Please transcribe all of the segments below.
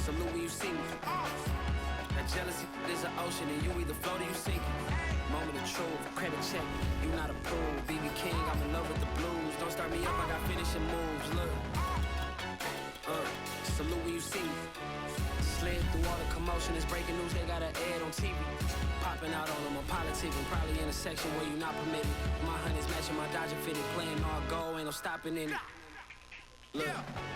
Salute when you see me. That jealousy is an ocean, and you either float or you sink. Moment of truth, credit check, you not approved. BB King, I'm in love with the blues. Don't start me up, I got finishing moves. Look, salute when you see me. Slid through all the commotion, it's breaking news, they got an ad on TV. Popping out on them, I'm politicking, probably in a section where you not permitted. My honey's matching my Dodger fitted, playing all go, ain't no stopping in it. Look,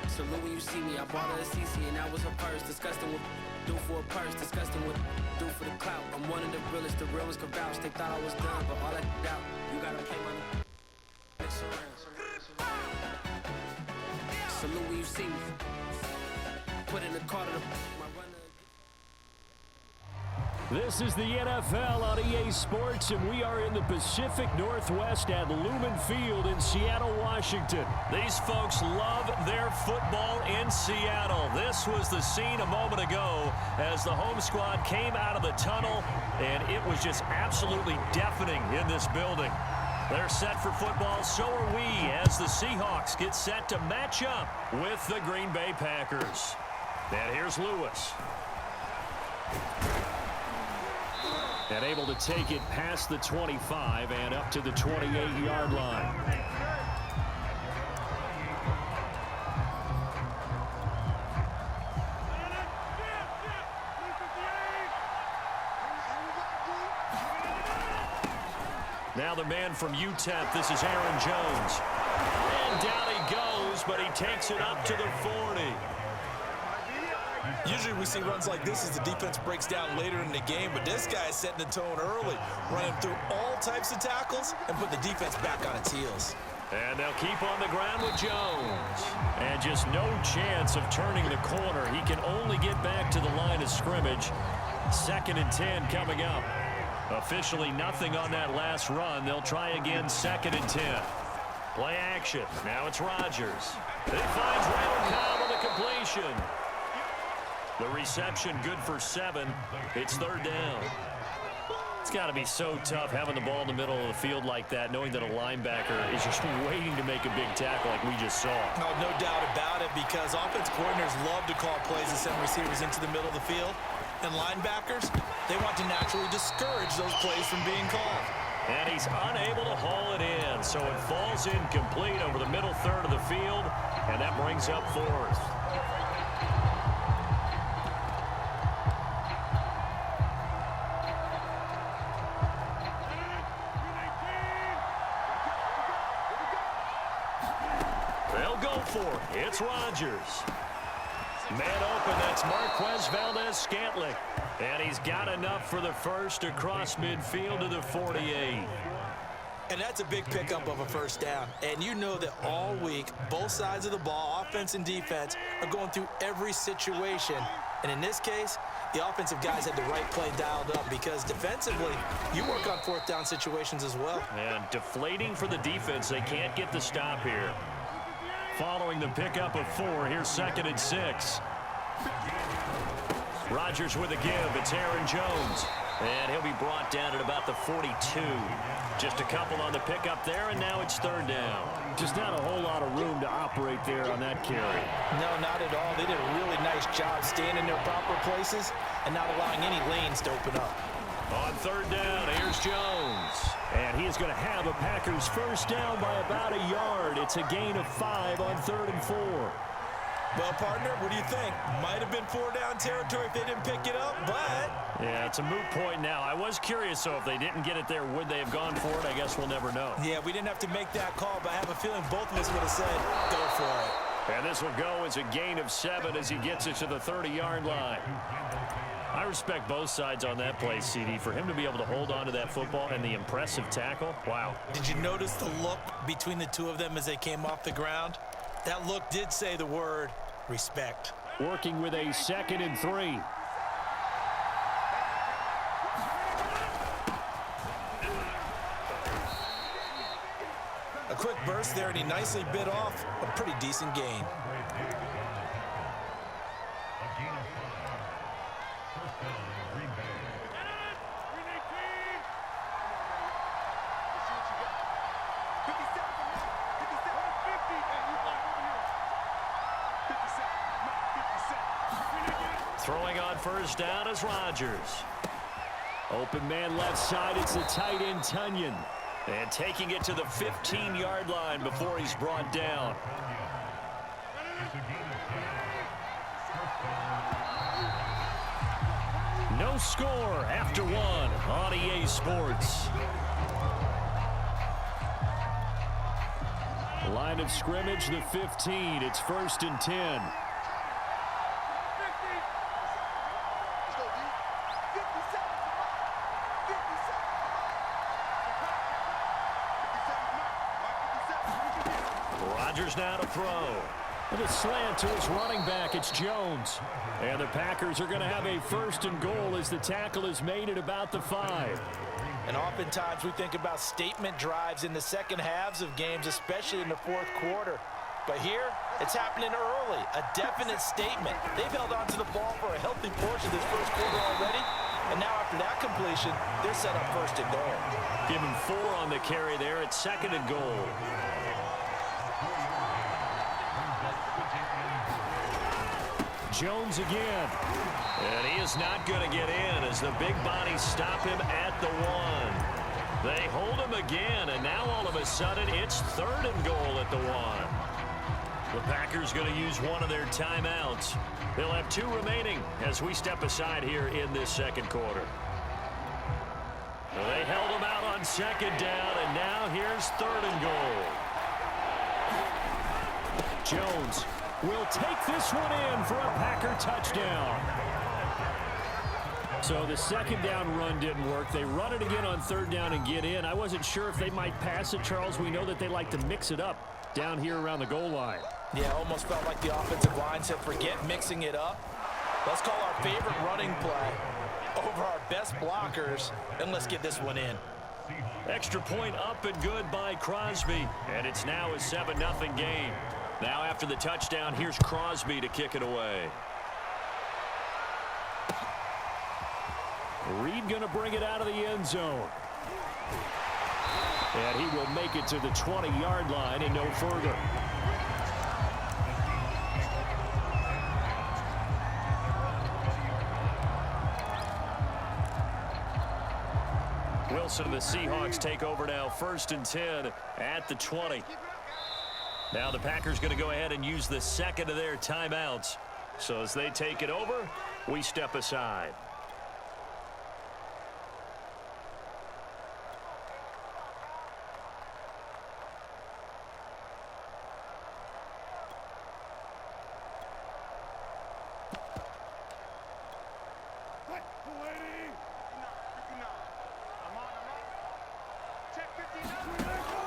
salute when you see me, I bought her a CC and that was her purse. Disgusting with do for a purse, disgusting with do for the clout. I'm one of the realest, the real ones can vouch. They thought I was done, but all I doubt, you gotta play my mix around. Salute when you see me. Put in the car to my runner. This is the NFL on EA Sports, and we are in the Pacific Northwest at Lumen Field in Seattle, Washington. These folks love their football in Seattle. This was the scene a moment ago as the home squad came out of the tunnel, and it was just absolutely deafening in this building. They're set for football, so are we, as the Seahawks get set to match up with the Green Bay Packers. And here's Lewis. And able to take it past the 25 and up to the 28-yard line. Now the man from UTEP, this is Aaron Jones. And down he goes, but he takes it up to the 40. Usually we see runs like this as the defense breaks down later in the game, but this guy is setting the tone early, running through all types of tackles and put the defense back on its heels. And they'll keep on the ground with Jones. And just no chance of turning the corner. He can only get back to the line of scrimmage. 2nd and 10 coming up. Officially nothing on that last run. They'll try again 2nd and 10. Play action. Now it's Rodgers. It finds Randall Cobb on the completion. The reception good for 7. It's 3rd down. It's got to be so tough having the ball in the middle of the field like that, knowing that a linebacker is just waiting to make a big tackle like we just saw. No doubt about it, because offense coordinators love to call plays and send receivers into the middle of the field. And linebackers, they want to naturally discourage those plays from being called. And he's unable to haul it in, so it falls incomplete over the middle third of the field, and that brings up 4th. It's Rodgers. Man open, that's Marquez Valdez-Scantling. And he's got enough for the first across midfield to the 48. And that's a big pickup of a first down. And you know that all week, both sides of the ball, offense and defense, are going through every situation. And in this case, the offensive guys had the right play dialed up, because defensively, you work on 4th down situations as well. And deflating for the defense. They can't get the stop here. Following the pickup of 4, here's 2nd and 6. Rodgers with a give. It's Aaron Jones. And he'll be brought down at about the 42. Just a couple on the pickup there, and now it's 3rd down. Just not a whole lot of room to operate there on that carry. No, not at all. They did a really nice job staying in their proper places and not allowing any lanes to open up. On 3rd down, here's Jones. And he is going to have a Packers first down by about a yard. It's a gain of 5 on 3rd and 4. Well, partner, what do you think? Might have been 4-down territory if they didn't pick it up, but... Yeah, it's a moot point now. I was curious, so if they didn't get it there, would they have gone for it? I guess we'll never know. Yeah, we didn't have to make that call, but I have a feeling both of us would have said, go for it. And this will go as a gain of 7 as he gets it to the 30-yard line. I respect both sides on that play, CD. For him to be able to hold on to that football and the impressive tackle, wow. Did you notice the look between the two of them as they came off the ground? That look did say the word respect. Working with a 2nd and 3. A quick burst there, and he nicely bit off a pretty decent gain. Throwing on first down is Rodgers. Open man left side, it's the tight end Tunyon. And taking it to the 15-yard line before he's brought down. No score after one on EA Sports. Line of scrimmage, the 15. It's 1st and 10. Rodgers now to throw. With a slant to his running back, it's Jones. And the Packers are going to have a 1st and goal as the tackle is made at about the 5. And oftentimes we think about statement drives in the second halves of games, especially in the fourth quarter. But here, it's happening early, a definite statement. They've held on to the ball for a healthy portion of this first quarter already. And now after that completion, they're set up 1st and goal. Give him 4 on the carry there at 2nd and goal. Jones again. And he is not going to get in as the big bodies stop him at the 1. They hold him again, and now all of a sudden it's 3rd and goal at the 1. The Packers going to use one of their timeouts. They'll have 2 remaining as we step aside here in this second quarter. They held him out on 2nd down, and now here's 3rd and goal. Jones will take this one in for a Packer touchdown. So the 2nd down run didn't work. They run it again on 3rd down and get in. I wasn't sure if they might pass it, Charles. We know that they like to mix it up down here around the goal line. Yeah, almost felt like the offensive line said, forget mixing it up. Let's call our favorite running play over our best blockers, and let's get this one in. Extra point up and good by Crosby, and it's now a 7-0 game. Now after the touchdown, here's Crosby to kick it away. Reed going to bring it out of the end zone. And he will make it to the 20-yard line and no further. Wilson and the Seahawks take over now, 1st and 10 at the 20. Now the Packers going to go ahead and use the 2nd of their timeouts. So as they take it over, we step aside.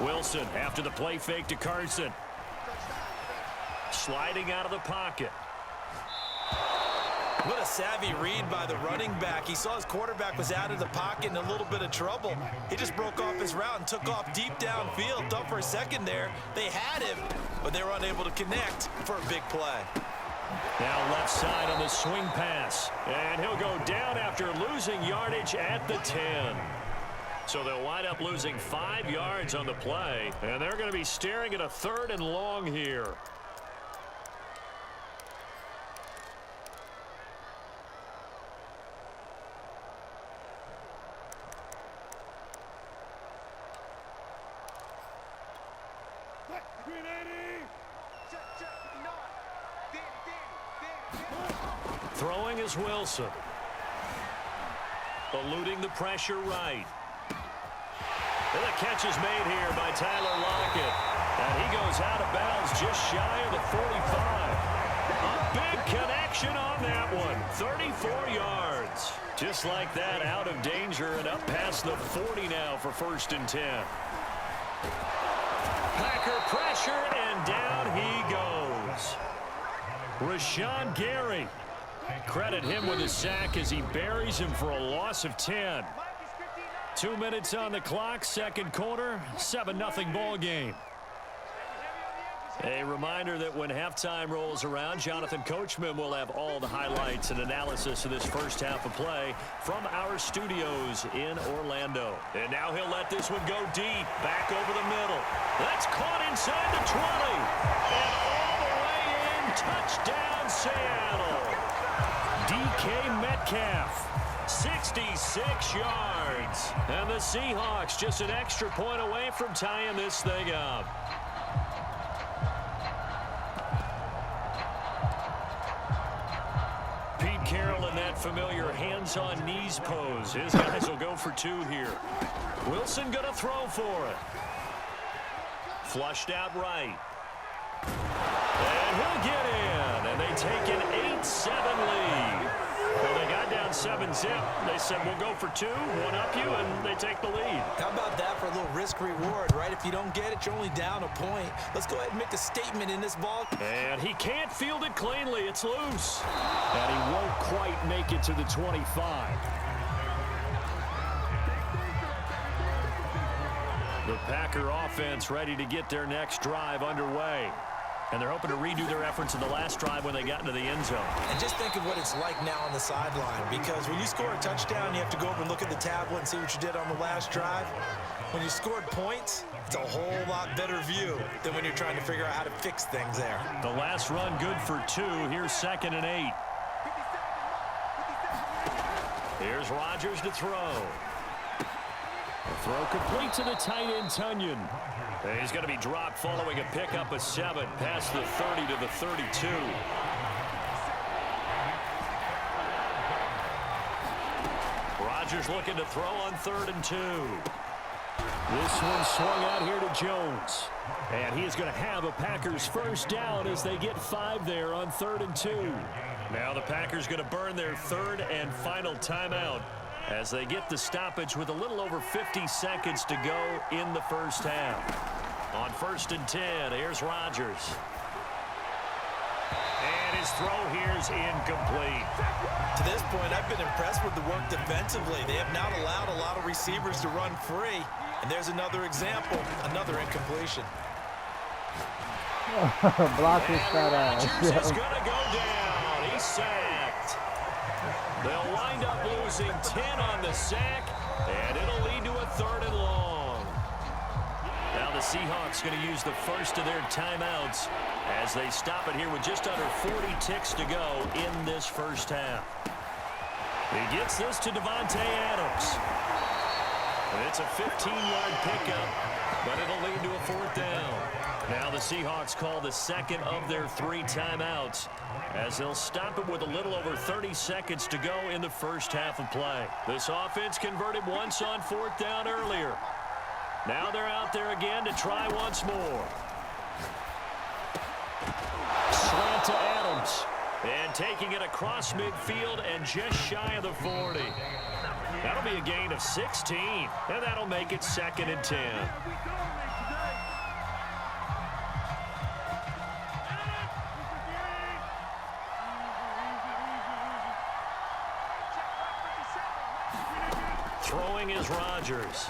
Wilson after the play fake to Carson. Sliding out of the pocket. What a savvy read by the running back. He saw his quarterback was out of the pocket in a little bit of trouble. He just broke off his route and took off deep downfield. Thought for a second there they had him, but they were unable to connect for a big play. Now left side on the swing pass. And he'll go down after losing yardage at the 10. So they'll wind up losing 5 yards on the play. And they're going to be staring at a 3rd and long here. Throwing is Wilson. Eluding the pressure right. And the catch is made here by Tyler Lockett. And he goes out of bounds just shy of the 45. A big connection on that one. 34 yards. Just like that, out of danger and up past the 40 now for 1st and 10. Packer pressure, and down he goes. Rashawn Gary. Credit him with a sack as he buries him for a loss of 10. 2 minutes on the clock, second quarter, 7-0 ball game. A reminder that when halftime rolls around, Jonathan Coachman will have all the highlights and analysis of this first half of play from our studios in Orlando. And now he'll let this one go deep, back over the middle. That's caught inside the 20. And all the way in, touchdown Seattle. DK Metcalf. 66 yards. And the Seahawks just an extra point away from tying this thing up. Pete Carroll in that familiar hands-on knees pose. His guys will go for 2 here. Wilson going to throw for it. Flushed out right. And he'll get in. And they take an 8-7 lead. Well, they got down 7-zip. They said, we'll go for 2, one up you, and they take the lead. How about that for a little risk-reward, right? If you don't get it, you're only down a point. Let's go ahead and make a statement in this ball. And he can't field it cleanly. It's loose. And he won't quite make it to the 25. The Packer offense ready to get their next drive underway. And they're hoping to redo their efforts in the last drive when they got into the end zone. And just think of what it's like now on the sideline, because when you score a touchdown, you have to go over and look at the tablet and see what you did on the last drive. When you scored points, it's a whole lot better view than when you're trying to figure out how to fix things there. The last run good for 2. Here's 2nd and 8. Here's Rodgers to throw. The throw complete to the tight end, Tunyon. And he's going to be dropped following a pickup of 7 past the 30 to the 32. Rodgers looking to throw on 3rd and 2. This one swung out here to Jones. And he is going to have a Packers first down as they get 5 there on 3rd and 2. Now the Packers going to burn their 3rd and final timeout as they get the stoppage with a little over 50 seconds to go in the first half. On 1st and 10, here's Rodgers. And his throw here's incomplete. To this point, I've been impressed with the work defensively. They have not allowed a lot of receivers to run free. And there's another example, another incompletion. Block his fat ass. Rodgers is going to go down. He's sacked. They'll wind up losing 10 on the sack, and it'll lead to a 3rd and long. Now the Seahawks going to use the first of their timeouts as they stop it here with just under 40 ticks to go in this first half. He gets this to Davante Adams. And it's a 15-yard pickup, but it'll lead to a 4th down. Now the Seahawks call the second of their 3 timeouts as they'll stop it with a little over 30 seconds to go in the first half of play. This offense converted once on 4th down earlier. Now they're out there again to try once more. Slant to Adams. And taking it across midfield and just shy of the 40. That'll be a gain of 16, and that'll make it 2nd and 10. Throwing is Rodgers.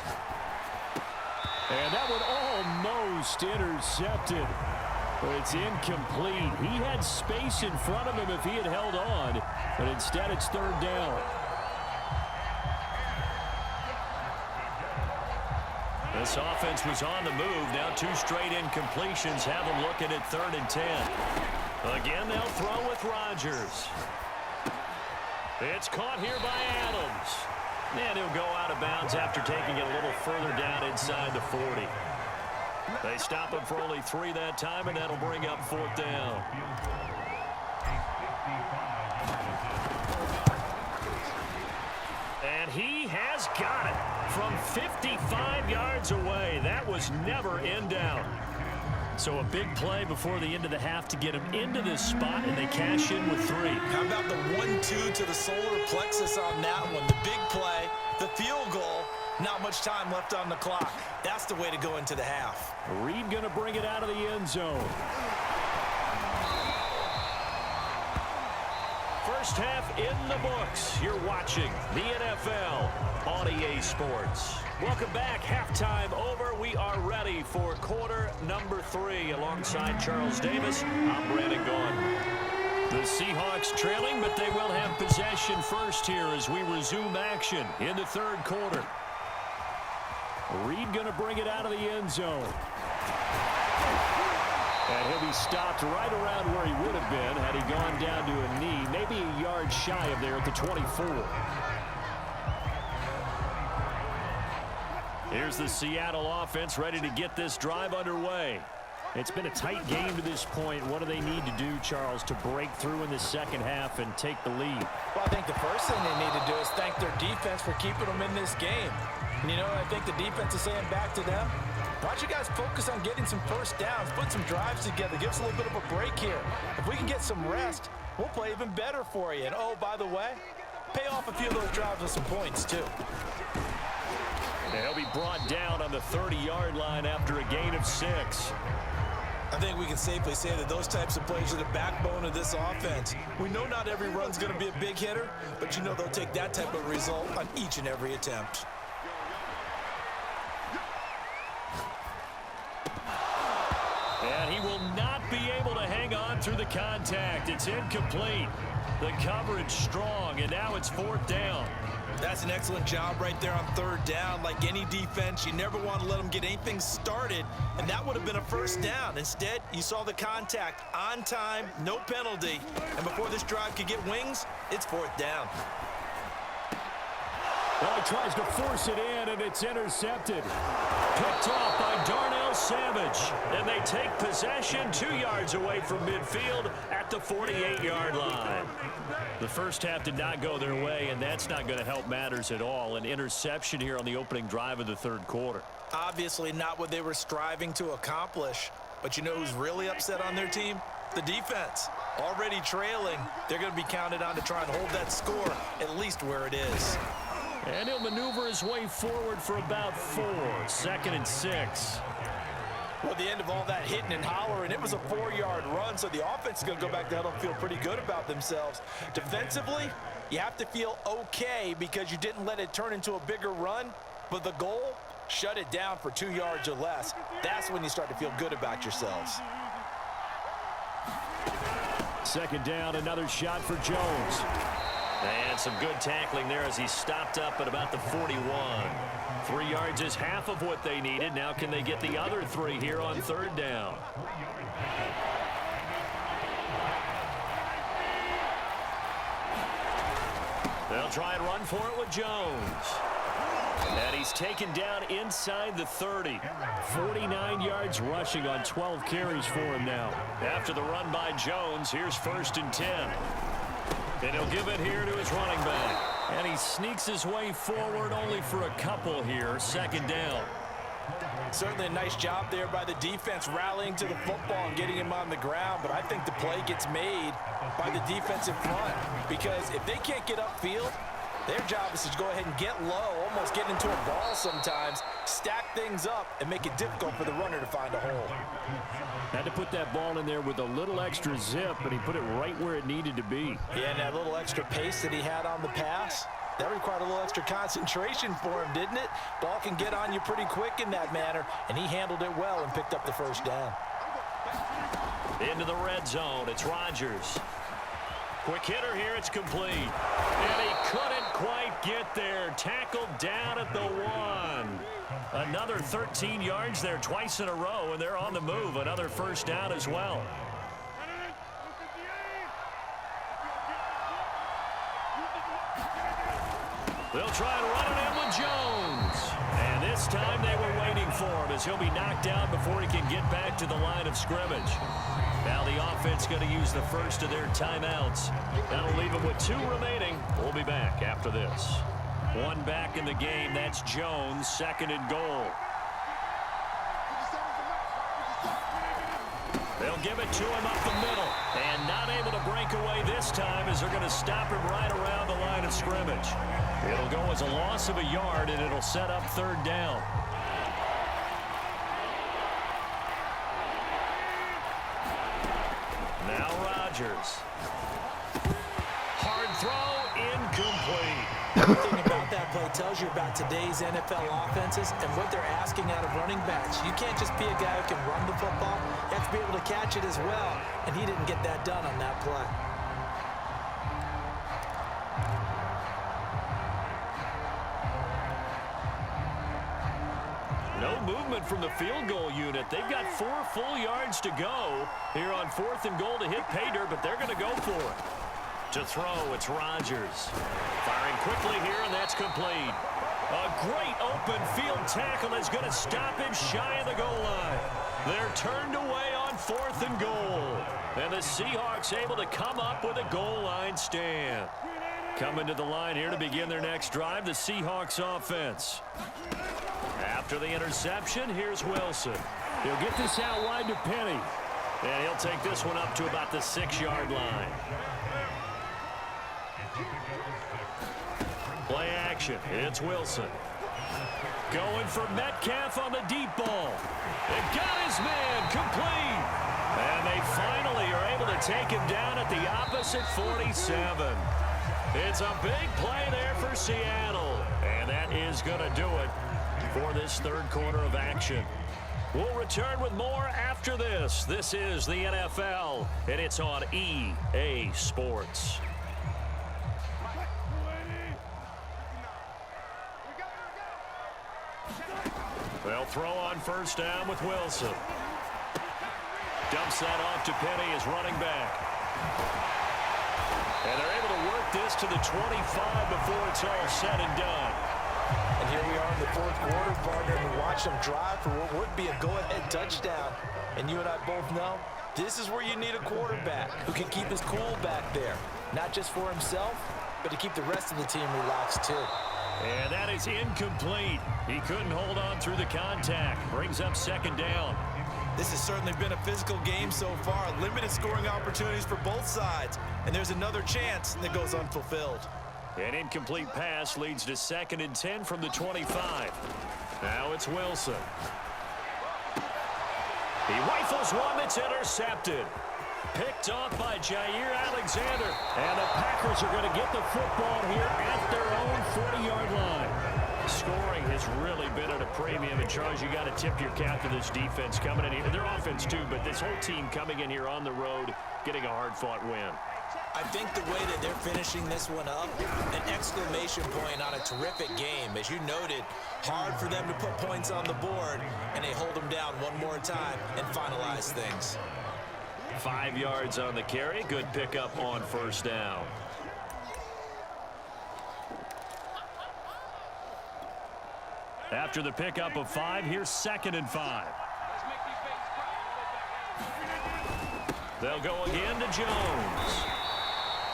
And that one almost intercepted. But it's incomplete. He had space in front of him if he had held on. But instead it's 3rd down. This offense was on the move. Now 2 straight incompletions have them looking at 3rd and 10. Again, they'll throw with Rodgers. It's caught here by Adams. And he'll go out of bounds after taking it a little further down inside the 40. They stop him for only 3 that time, and that'll bring up 4th down. And he has got it from 55 yards away. That was never in doubt. So a big play before the end of the half to get him into this spot, and they cash in with 3. How about the 1-2 to the solar plexus on that one? The big play, the field goal, not much time left on the clock. That's the way to go into the half. Reed going to bring it out of the end zone. First half in the books. You're watching the NFL on EA Sports. Welcome back. Halftime over. We are ready for quarter number 3. Alongside Charles Davis, I'm Brandon Gaughan. The Seahawks trailing, but they will have possession first here as we resume action in the 3rd quarter. Reed going to bring it out of the end zone. And he'll be stopped right around where he would have been had he gone down to a knee, maybe a yard shy of there at the 24. Here's the Seattle offense ready to get this drive underway. It's been a tight game to this point. What do they need to do, Charles, to break through in the second half and take the lead? Well, I think the first thing they need to do is thank their defense for keeping them in this game. And, you know, I think the defense is saying back to them, why don't you guys focus on getting some first downs, put some drives together, give us a little bit of a break here. If we can get some rest, we'll play even better for you. And, oh, by the way, pay off a few of those drives with some points, too. They'll be brought down on the 30-yard line after a gain of 6. I think we can safely say that those types of plays are the backbone of this offense. We know not every run's going to be a big hitter, but you know they'll take that type of result on each and every attempt. And he will not be able to hang on through the contact. It's incomplete. The coverage strong, and now it's 4th down. That's an excellent job right there on 3rd down. Like any defense, you never want to let them get anything started, and that would have been a first down. Instead, you saw the contact on time, no penalty, and before this drive could get wings, it's 4th down. Well, he tries to force it in, and it's intercepted. Picked off by Darnell Savage, and they take possession 2 yards away from midfield at the 48-yard line. The first half did not go their way, and that's not going to help matters at all. An interception here on the opening drive of the 3rd quarter. Obviously not what they were striving to accomplish, but you know who's really upset on their team? The defense. Already trailing, they're going to be counted on to try and hold that score at least where it is. And he'll maneuver his way forward for about 4. 2nd and 6. Well, at the end of all that hitting and hollering, it was a 4-yard run, so the offense is going to go back to huddle and feel pretty good about themselves. Defensively, you have to feel okay because you didn't let it turn into a bigger run, but the goal, shut it down for 2 yards or less. That's when you start to feel good about yourselves. 2nd down, another shot for Jones. And some good tackling there as he stopped up at about the 41. 3 yards is half of what they needed. Now can they get the other 3 here on 3rd down? They'll try and run for it with Jones. And he's taken down inside the 30. 49 yards rushing on 12 carries for him now. After the run by Jones, here's 1st and 10. And he'll give it here to his running back. And he sneaks his way forward only for a couple here. 2nd down. Certainly a nice job there by the defense rallying to the football and getting him on the ground, but I think the play gets made by the defensive front because if they can't get upfield, their job is to go ahead and get low, almost get into a ball sometimes, stack things up, and make it difficult for the runner to find a hole. Had to put that ball in there with a little extra zip, and he put it right where it needed to be. Yeah, and that little extra pace that he had on the pass, that required a little extra concentration for him, didn't it? Ball can get on you pretty quick in that manner, and he handled it well and picked up the 1st down. Into the red zone, it's Rodgers. Quick hitter here, it's complete. And he couldn't quite get there. Tackled down at the 1. Another 13 yards there twice in a row, and they're on the move. Another 1st down as well. They'll try and run it in with Jones. And this time they were waiting for him as he'll be knocked down before he can get back to the line of scrimmage. Now the offense going to use the first of their timeouts. That'll leave them with 2 remaining. We'll be back after this. 1 back in the game. That's Jones, 2nd and goal. They'll give it to him up the middle. And not able to break away this time as they're going to stop him right around the line of scrimmage. It'll go as a loss of a yard, and it'll set up 3rd down. Now Rodgers. Hard throw, incomplete. Everything about that play tells you about today's NFL offenses and what they're asking out of running backs. You can't just be a guy who can run the football. You have to be able to catch it as well, and he didn't get that done on that play. No movement from the field goal unit. They've got 4 full yards to go here on 4th and goal to hit pay dirt, but they're going to go for it. To throw, it's Rodgers. Firing quickly here, and that's complete. A great open field tackle is going to stop him shy of the goal line. They're turned away on 4th and goal. And the Seahawks able to come up with a goal line stand. Coming to the line here to begin their next drive, the Seahawks offense. After the interception, here's Wilson. He'll get this out wide to Penny. And he'll take this one up to about the 6-yard line. Play action. It's Wilson. Going for Metcalf on the deep ball. It got his man complete. And they finally are able to take him down at the opposite 47. It's a big play there for Seattle. And that is going to do it for this third quarter of action. We'll return with more after this. This is the NFL, and it's on EA Sports. They'll throw on first down with Wilson. Dumps that off to Penny as running back. And they're able to work this to the 25 before it's all said and done. And here we are in the fourth quarter, partner, and watch them drive for what would be a go-ahead touchdown. And you and I both know this is where you need a quarterback who can keep his cool back there. Not just for himself, but to keep the rest of the team relaxed too. And that is incomplete. He couldn't hold on through the contact. Brings up second down. This has certainly been a physical game so far. Limited scoring opportunities for both sides. And there's another chance that goes unfulfilled. An incomplete pass leads to 2nd and 10 from the 25. Now it's Wilson. He rifles one that's intercepted. Picked off by Jair Alexander. And the Packers are going to get the football here at their own 40-yard line. Scoring has really been at a premium. And, Charles, you got to tip your cap to this defense coming in here. Their offense, too, but this whole team coming in here on the road, getting a hard-fought win. I think the way that they're finishing this one up, an exclamation point on a terrific game. As you noted, hard for them to put points on the board, and they hold them down one more time and finalize things. 5 yards on the carry. Good pickup on first down. After the pickup of 5, here's 2nd and 5. They'll go again to Jones.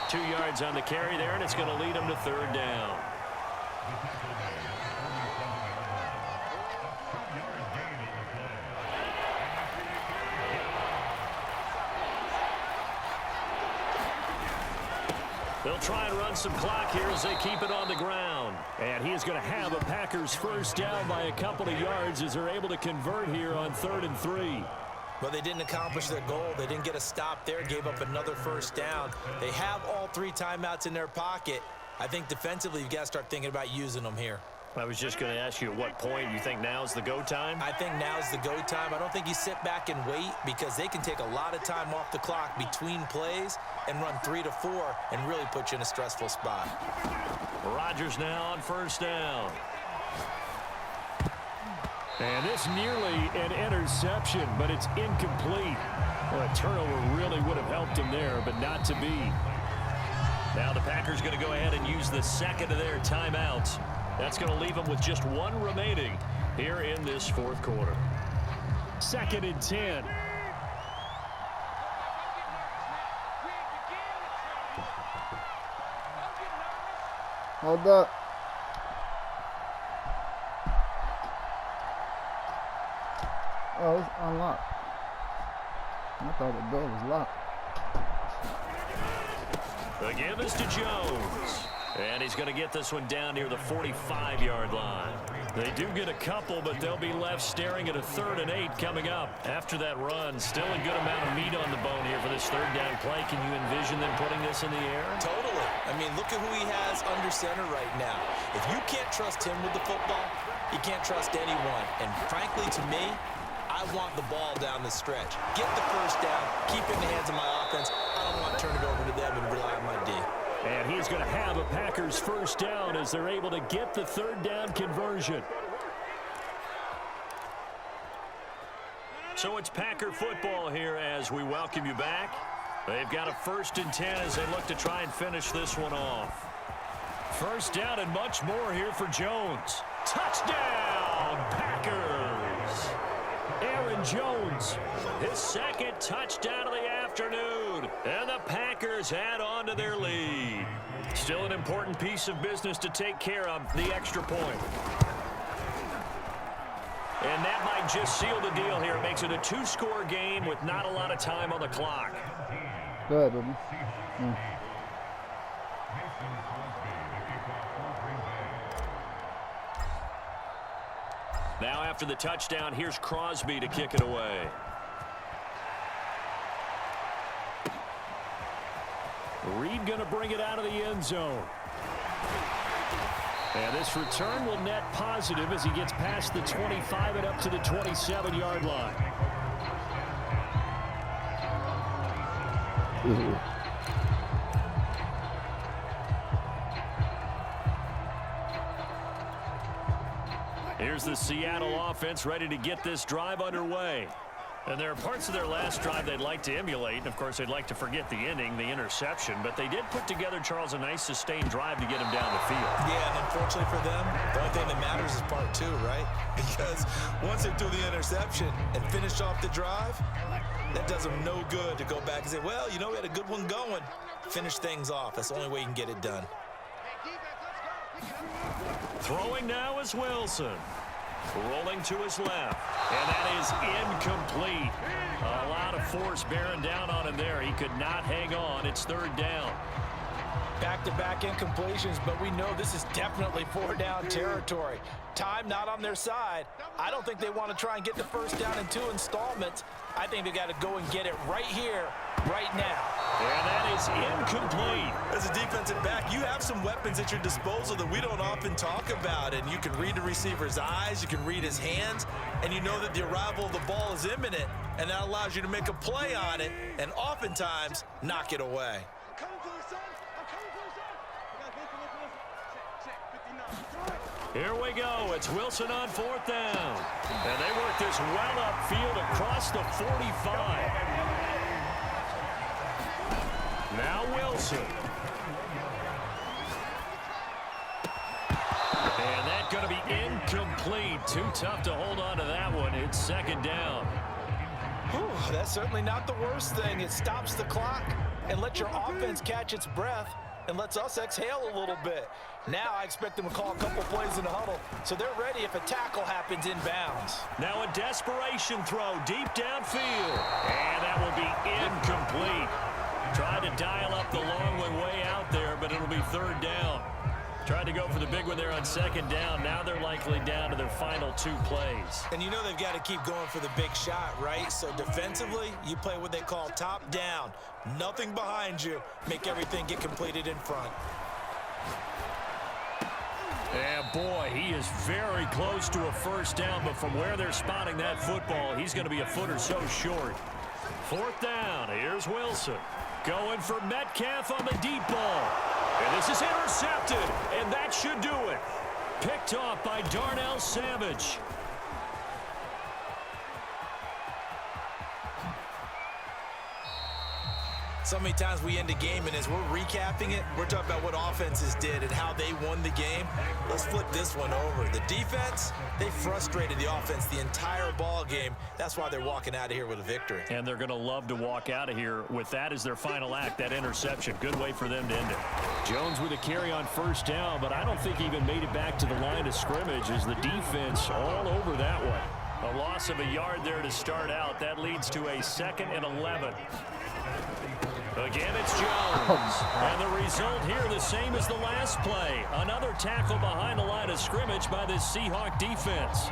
2 yards on the carry there, and it's going to lead them to third down. They'll try and run some clock here as they keep it on the ground. And he is going to have a Packers first down by a couple of yards as they're able to convert here on 3rd and 3. Well, they didn't accomplish their goal. They didn't get a stop there, gave up another first down. They have all 3 timeouts in their pocket. I think defensively you've got to start thinking about using them here. I was just going to ask you at what point you think now's the go time? I think now's the go time. I don't think you sit back and wait because they can take a lot of time off the clock between plays and run 3 to 4 and really put you in a stressful spot. Rodgers now on first down. And this nearly an interception, but it's incomplete. Well, a turnover really would have helped him there, but not to be. Now the Packers going to go ahead and use the second of their timeouts. That's going to leave them with just 1 remaining here in this fourth quarter. 2nd and 10. Hold up. Oh, it's unlocked. I thought the door was locked. The give is to Jones. And he's going to get this one down near the 45-yard line. They do get a couple, but they'll be left staring at a 3rd and 8 coming up. After that run, still a good amount of meat on the bone here for this third down play. Can you envision them putting this in the air? Totally. I mean, look at who he has under center right now. If you can't trust him with the football, you can't trust anyone. And frankly, to me, I want the ball down the stretch. Get the first down, keep it in the hands of my offense. I don't want to turn it over to them and rely on my D. And he's going to have a Packers first down as they're able to get the third down conversion. So it's Packer football here as we welcome you back. They've got a 1st and 10 as they look to try and finish this one off. 1st down and much more here for Jones. Touchdown, Packers! Aaron Jones, his 2nd touchdown of the afternoon. And the Packers add on to their lead. Still an important piece of business to take care of, the extra point. And that might just seal the deal here. It makes it a 2-score game with not a lot of time on the clock. Good, baby. Now after the touchdown, here's Crosby to kick it away. Reed going to bring it out of the end zone. And this return will net positive as he gets past the 25 and up to the 27-yard line. Here's the Seattle offense ready to get this drive underway. And there are parts of their last drive they'd like to emulate. And, of course, they'd like to forget the ending, the interception. But they did put together, Charles, a nice sustained drive to get him down the field. Yeah, and unfortunately for them, the only thing that matters is part 2, right? Because once they threw the interception and finished off the drive, that does them no good to go back and say, well, you know, we had a good one going. Finish things off. That's the only way you can get it done. Throwing now is Wilson. Rolling to his left. And that is incomplete. A lot of force bearing down on him there. He could not hang on. It's 3rd down. Back-to-back incompletions, but we know this is definitely 4-down territory. Time not on their side. I don't think they want to try and get the 1st down in 2 installments. I think they got to go and get it right here, right now. And that is incomplete. As a defensive back, you have some weapons at your disposal that we don't often talk about. And you can read the receiver's eyes, you can read his hands, and you know that the arrival of the ball is imminent. And that allows you to make a play on it and oftentimes knock it away. Here we go. It's Wilson on 4th down. And they work this well upfield across the 45. Now Wilson. And that's going to be incomplete. Too tough to hold on to that one. It's 2nd down. Whew, that's certainly not the worst thing. It stops the clock and lets your offense catch its breath and lets us exhale a little bit. Now I expect them to call a couple plays in the huddle, so they're ready if a tackle happens inbounds. Now a desperation throw deep downfield. And that will be incomplete. Tried to dial up the long one way out there, but it'll be 3rd down. Tried to go for the big one there on 2nd down. Now they're likely down to their final 2 plays. And you know they've got to keep going for the big shot, right? So defensively, you play what they call top down. Nothing behind you. Make everything get completed in front. And boy, he is very close to a 1st down, but from where they're spotting that football, he's going to be a foot or so short. 4th down, here's Wilson. Going for Metcalf on the deep ball. And this is intercepted, and that should do it. Picked off by Darnell Savage. So many times we end a game, and as we're recapping it, we're talking about what offenses did and how they won the game. Let's flip this one over. The defense, they frustrated the offense the entire ball game. That's why they're walking out of here with a victory. And they're going to love to walk out of here with that as their final act, that interception. Good way for them to end it. Jones with a carry on 1st down, but I don't think he even made it back to the line of scrimmage as the defense all over that one. A loss of a yard there to start out. That leads to a 2nd and 11. Again, it's Jones. And the result here the same as the last play. Another tackle behind the line of scrimmage by this Seahawk defense.